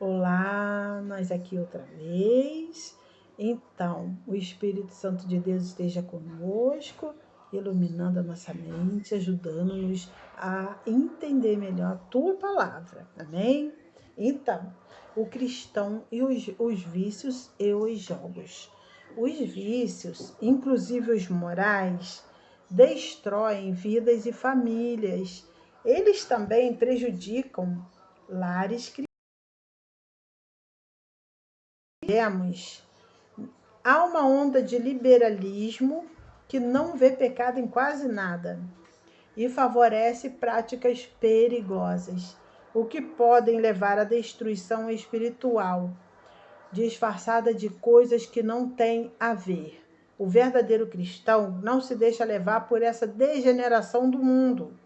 Olá, nós aqui outra vez. Então, o Espírito Santo de Deus esteja conosco, iluminando a nossa mente, ajudando-nos a entender melhor a tua palavra. Amém? Então, o cristão e os vícios e os jogos. Os vícios, inclusive os morais, destroem vidas e famílias. Eles também prejudicam lares cristãos. Há uma onda de liberalismo que não vê pecado em quase nada e favorece práticas perigosas, o que podem levar à destruição espiritual, disfarçada de coisas que não têm a ver. O verdadeiro cristão não se deixa levar por essa degeneração do mundo.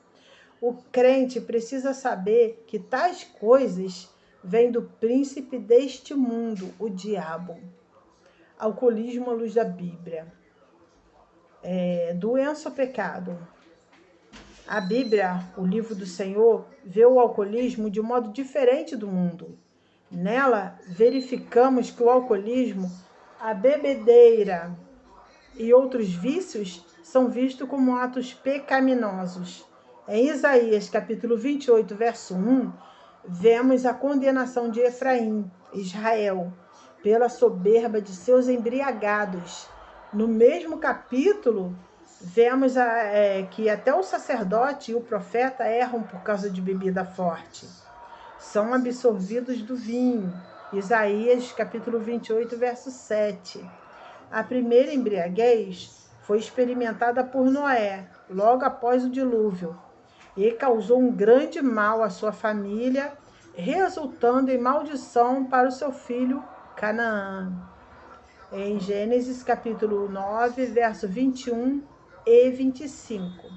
O crente precisa saber que tais coisas vêm do príncipe deste mundo, o diabo. Alcoolismo à luz da Bíblia. Doença ou pecado? A Bíblia, o livro do Senhor, vê o alcoolismo de um modo diferente do mundo. Nela, verificamos que o alcoolismo, a bebedeira e outros vícios são vistos como atos pecaminosos. Em Isaías, capítulo 28, verso 1, vemos a condenação de Efraim, Israel, pela soberba de seus embriagados. No mesmo capítulo, vemos que até o sacerdote e o profeta erram por causa de bebida forte. São absorvidos do vinho. Isaías, capítulo 28, verso 7. A primeira embriaguez foi experimentada por Noé, logo após o dilúvio, e causou um grande mal à sua família, resultando em maldição para o seu filho Canaã. Em Gênesis capítulo 9, verso 21 e 25.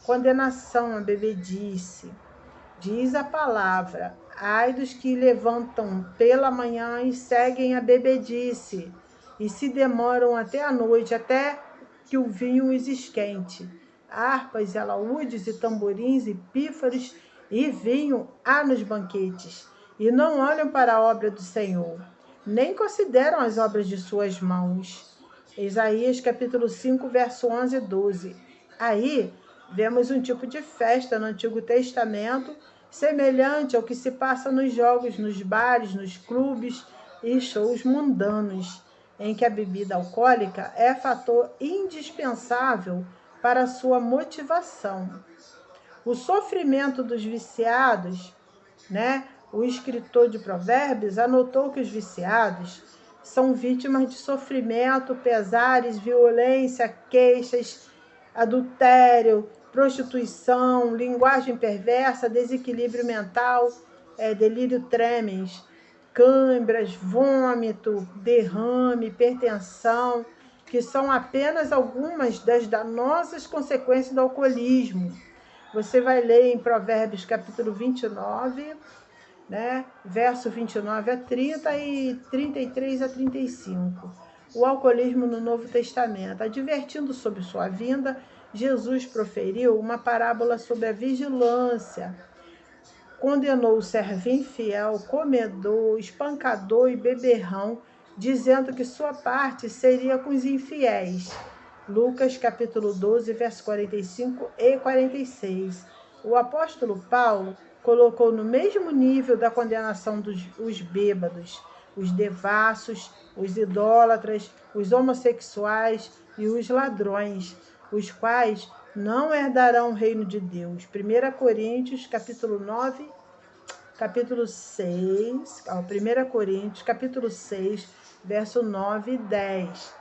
Condenação à bebedice. Diz a palavra: ai dos que levantam pela manhã e seguem a bebedice, e se demoram até a noite, até que o vinho os esquente. Harpas, alaúdes e tamborins e pífaros e vinho há nos banquetes, e não olham para a obra do Senhor, nem consideram as obras de suas mãos. Isaías capítulo 5, verso 11 e 12. Aí vemos um tipo de festa no Antigo Testamento, semelhante ao que se passa nos jogos, nos bares, nos clubes e shows mundanos, em que a bebida alcoólica é fator indispensável para a sua motivação. O sofrimento dos viciados, O escritor de Provérbios anotou que os viciados são vítimas de sofrimento, pesares, violência, queixas, adultério, prostituição, linguagem perversa, desequilíbrio mental, delírio tremens, câimbras, vômito, derrame, hipertensão, que são apenas algumas das danosas consequências do alcoolismo. Você vai ler em Provérbios capítulo 29, verso 29 a 30 e 33 a 35. O alcoolismo no Novo Testamento. Advertindo sobre sua vinda, Jesus proferiu uma parábola sobre a vigilância. Condenou o servo infiel, comedor, espancador e beberrão, dizendo que sua parte seria com os infiéis. Lucas capítulo 12, verso 45 e 46. O apóstolo Paulo colocou no mesmo nível da condenação os bêbados, os devassos, os idólatras, os homossexuais e os ladrões, os quais não herdarão o reino de Deus. 1 Coríntios, capítulo 9, capítulo 6, 1 Coríntios, capítulo 6, verso 9 e 10.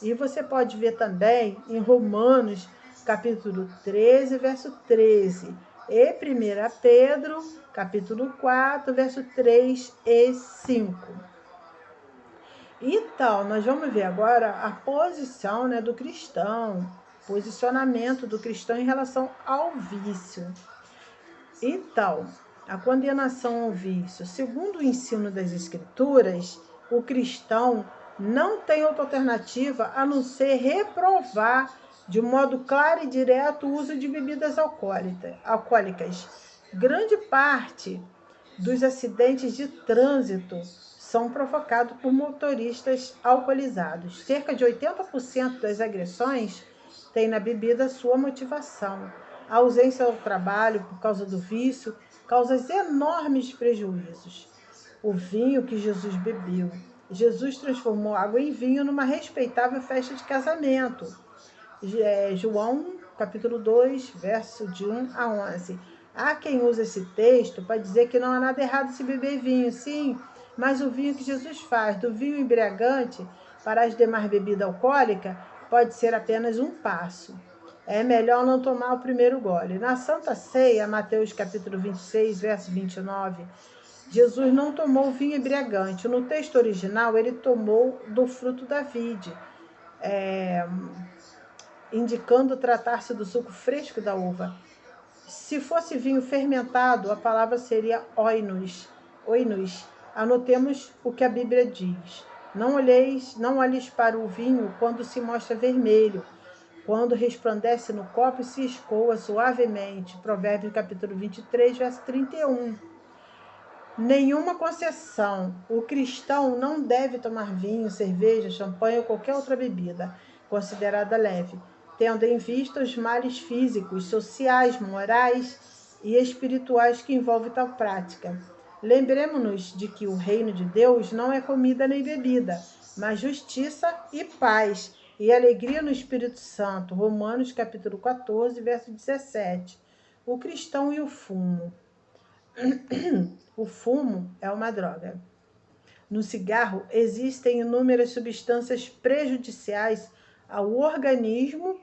E você pode ver também em Romanos, capítulo 13, verso 13. E 1 Pedro, capítulo 4, verso 3 e 5. Então, nós vamos ver agora a posição do cristão, posicionamento do cristão em relação ao vício. Então, a condenação ao vício. Segundo o ensino das Escrituras, o cristão não tem outra alternativa a não ser reprovar de modo claro e direto o uso de bebidas alcoólicas. Grande parte dos acidentes de trânsito são provocados por motoristas alcoolizados. Cerca de 80% das agressões tem na bebida sua motivação. A ausência ao trabalho por causa do vício causa enormes prejuízos. O vinho que Jesus bebeu. Jesus transformou água em vinho numa respeitável festa de casamento. João, capítulo 2, verso de 1 a 11. Há quem usa esse texto para dizer que não há nada errado se beber vinho, sim, mas o vinho que Jesus faz, do vinho embriagante para as demais bebidas alcoólicas, pode ser apenas um passo. É melhor não tomar o primeiro gole. Na Santa Ceia, Mateus capítulo 26, verso 29, Jesus não tomou vinho embriagante. No texto original, ele tomou do fruto da vide, indicando tratar-se do suco fresco da uva. Se fosse vinho fermentado, a palavra seria oinos. Anotemos o que a Bíblia diz. Não olheis para o vinho quando se mostra vermelho, quando resplandece no copo e se escoa suavemente. Provérbios capítulo 23, verso 31. Nenhuma concessão. O cristão não deve tomar vinho, cerveja, champanhe ou qualquer outra bebida considerada leve, tendo em vista os males físicos, sociais, morais e espirituais que envolve tal prática. Lembremos-nos de que o reino de Deus não é comida nem bebida, mas justiça e paz e alegria no Espírito Santo. Romanos capítulo 14, verso 17. O cristão e o fumo. O fumo é uma droga. No cigarro existem inúmeras substâncias prejudiciais ao organismo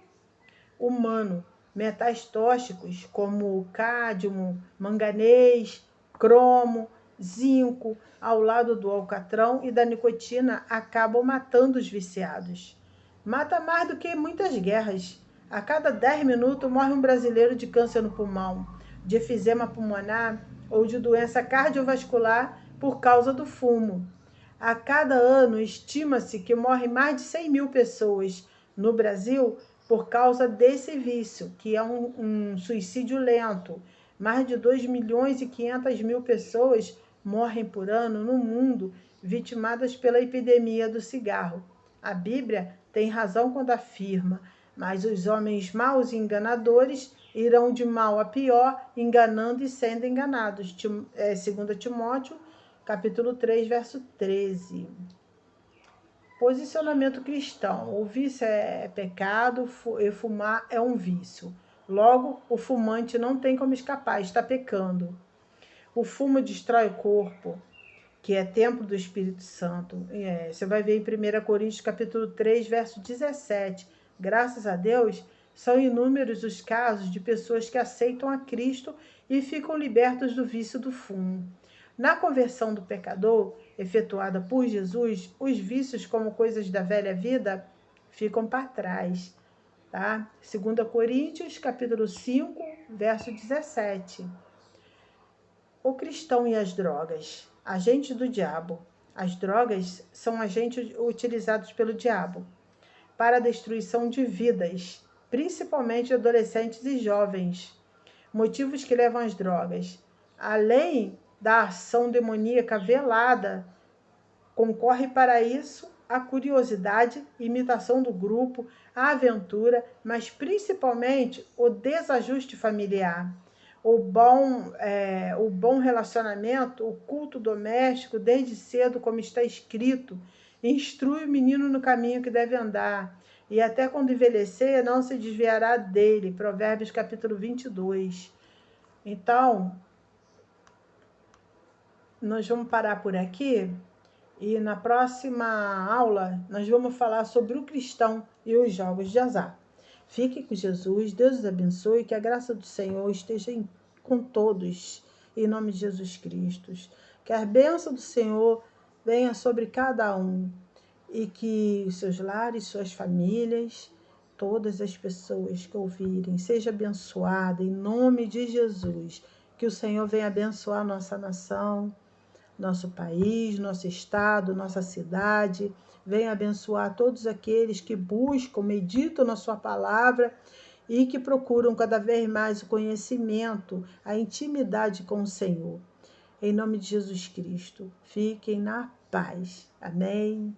humano, metais tóxicos como cádmio, manganês, cromo, zinco, ao lado do alcatrão e da nicotina, acabam matando os viciados. Mata mais do que muitas guerras. A cada 10 minutos morre um brasileiro de câncer no pulmão, de efizema pulmonar ou de doença cardiovascular por causa do fumo. A cada ano, estima-se que morrem mais de 100 mil pessoas no Brasil por causa desse vício, que é um suicídio lento. Mais de 2 milhões e 500 mil pessoas morrem por ano no mundo vitimadas pela epidemia do cigarro. A Bíblia tem razão quando afirma: mas os homens maus e enganadores irão de mal a pior, enganando e sendo enganados. 2 Timóteo, capítulo 3, verso 13. Posicionamento cristão. O vício é pecado e fumar é um vício. Logo, o fumante não tem como escapar, está pecando. O fumo destrói o corpo, que é templo do Espírito Santo. Você vai ver em 1 Coríntios capítulo 3, verso 17. Graças a Deus, são inúmeros os casos de pessoas que aceitam a Cristo e ficam libertos do vício do fumo. Na conversão do pecador, efetuada por Jesus, os vícios como coisas da velha vida ficam para trás. Tá? 2 Coríntios, capítulo 5, verso 17. O cristão e as drogas. Agentes do diabo. As drogas são agentes utilizados pelo diabo para a destruição de vidas, principalmente adolescentes e jovens. Motivos que levam às drogas. Além da ação demoníaca velada, concorre para isso a curiosidade, imitação do grupo, a aventura, mas principalmente o desajuste familiar. O bom relacionamento, o culto doméstico, desde cedo, como está escrito, instrui o menino no caminho que deve andar, e até quando envelhecer não se desviará dele. Provérbios capítulo 22. Então, nós vamos parar por aqui e na próxima aula nós vamos falar sobre o cristão e os jogos de azar. Fique com Jesus, Deus os abençoe, que a graça do Senhor esteja com todos, em nome de Jesus Cristo. Que a bênção do Senhor venha sobre cada um e que seus lares, suas famílias, todas as pessoas que ouvirem, seja abençoada em nome de Jesus. Que o Senhor venha abençoar nossa nação, nosso país, nosso estado, nossa cidade. Venha abençoar todos aqueles que buscam, meditam na sua palavra e que procuram cada vez mais o conhecimento, a intimidade com o Senhor. Em nome de Jesus Cristo, fiquem na paz. Amém.